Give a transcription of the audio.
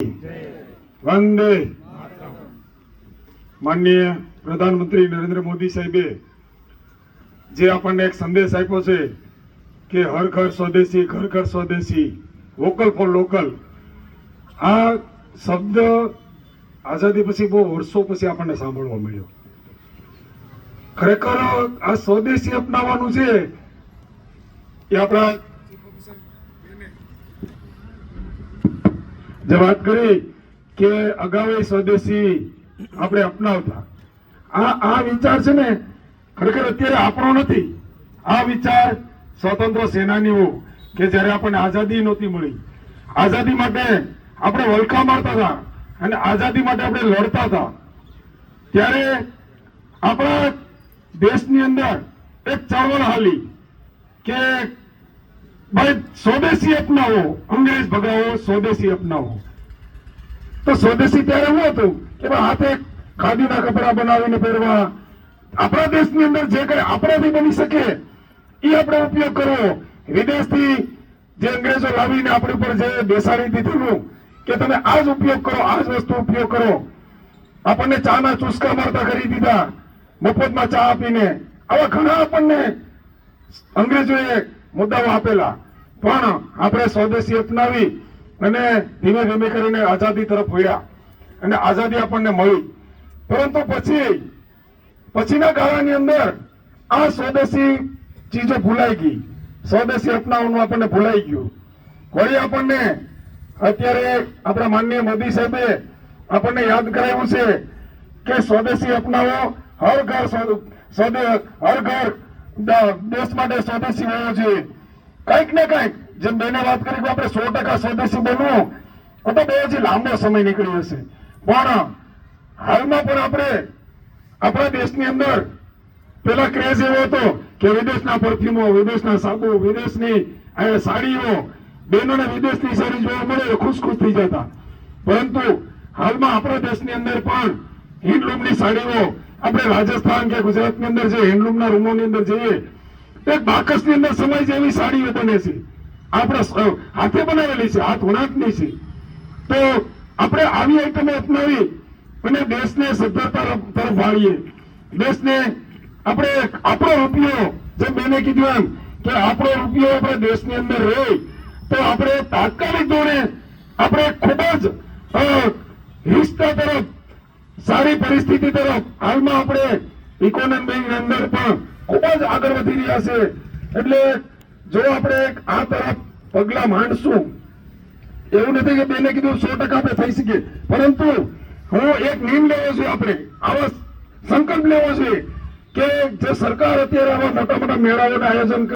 वंदे माननीय प्रधानमंत्री नरेंद्र मोदी साहेबे जे આપણને એક સંદેશ આપ્યો છે કે હર ઘર સ્વદેશી ઘર ઘર સ્વદેશી વોકલ ફોર લોકલ આ શબ્દ આઝાદી પછી બહુ વર્ષો પછી આપણને સાંભળવા મળ્યો। ખરેખર આ સ્વદેશી અપનાવવાનું છે એ આપણા જે વાત કરી કે અગાઉ સ્વદેશી આપણે અપનાવતા આ વિચાર છે ને ખરેખર અત્યારે આપણો નથી। આ વિચાર સ્વતંત્ર સેનાનીઓ કે જ્યારે આપણને આઝાદી નહોતી મળી, આઝાદી માટે આપણે વલખા મારતા હતા અને આઝાદી માટે આપણે લડતા હતા, ત્યારે આપણા દેશની અંદર એક ચળવળ હાલી કે ભાઈ સ્વદેશી અપનાવો, અંગ્રેજ ભગાવો, સ્વદેશી અપનાવો। તો સ્વદેશી ત્યારે એવું હતું કે હાથે ખાદીના કપડા બનાવીને પહેરવા, આપણા દેશની અંદર જે કઈ આપણાથી બની શકે એ આપણે ઉપયોગ કરવો। વિદેશથી જે અંગ્રેજો લાવીને આપણી ઉપર જે બેસાડી દીધેલું કે તમે આ જ ઉપયોગ કરો, આ જ વસ્તુ ઉપયોગ કરો, આપણને ચાના ચુસ્કા મારતા કરી દીધા, મફતમાં ચા આપીને, આવા ઘણા આપણને અંગ્રેજોએ મુદ્દાઓ આપેલા, પણ આપણે સ્વદેશી અપનાવી અને ધીમે ધીમે કરીને આઝાદી તરફ વળ્યા અને આઝાદી આપણને મળી। પરંતુ પછીના ગાળાની અંદર આ સ્વદેશી ચીજો ભૂલાઈ ગઈ, સ્વદેશી અપનાવવાનું આપણને ભૂલાઈ ગયું। વળી આપણને અત્યારે આપણા માનનીય મોદી સાહેબે આપણને યાદ કરાવ્યું છે કે સ્વદેશી અપનાવો, હર ઘર દેશ માટે સ્વદેશી હોવો જોઈએ। કંઈક ને કંઈક જેમ બેને વાત કરી કે આપણે 100% સ્વદેશી બનવું, તો બહુ જ લાંબો સમય નીકળી જશે, પણ હાલમાં પણ આપણે આપણા દેશની અંદર પેલા ક્રેઝ એવો હતો કે વિદેશના પરફ્યુમો, વિદેશના સાબુ, વિદેશની સાડીઓ, બહેનોને વિદેશની સાડી જોવા મળે ખુશ થઈ જતા, પરંતુ હાલમાં આપણા દેશની અંદર પણ હેન્ડલૂમની સાડીઓ, આપણે રાજસ્થાન કે ગુજરાતની અંદર જે હેન્ડલૂમના રૂમોની અંદર જઈએ એક બાકસની અંદર સમય જેવી સાડીઓ બને છે, આપણે હાથે બનાવેલી છે, હાથ વણાટની છે। તો આપણે આવી આઈટમો અપનાવી અને દેશને સદ્ધરતા તરફ વાળીએ, દેશને આપણે આપણો રૂપિયો, જેમ બેને કીધું એમ કે આપણો રૂપિયો આપણા દેશની અંદર રહે તો આપણે તાત્કાલિક ધોરણે આપણે ખૂબ જ હિસ્સા તરફ, સારી પરિસ્થિતિ તરફ હાલમાં આપણે ઇકોનોમીની અંદર પણ ખૂબ જ આગળ વધી રહ્યા છે। એટલે જો આપણે આ તરફ પગલા માંડશું, એવું નથી કે બેને કીધું 100% આપણે થઈ શકીએ, પરંતુ હું એક નિયમ લેવો જોઈએ, આપણે આવો સંકલ્પ લેવો જોઈએ કે જે સરકાર અત્યારે આવા મોટા મોટા મેળાઓનું આયોજન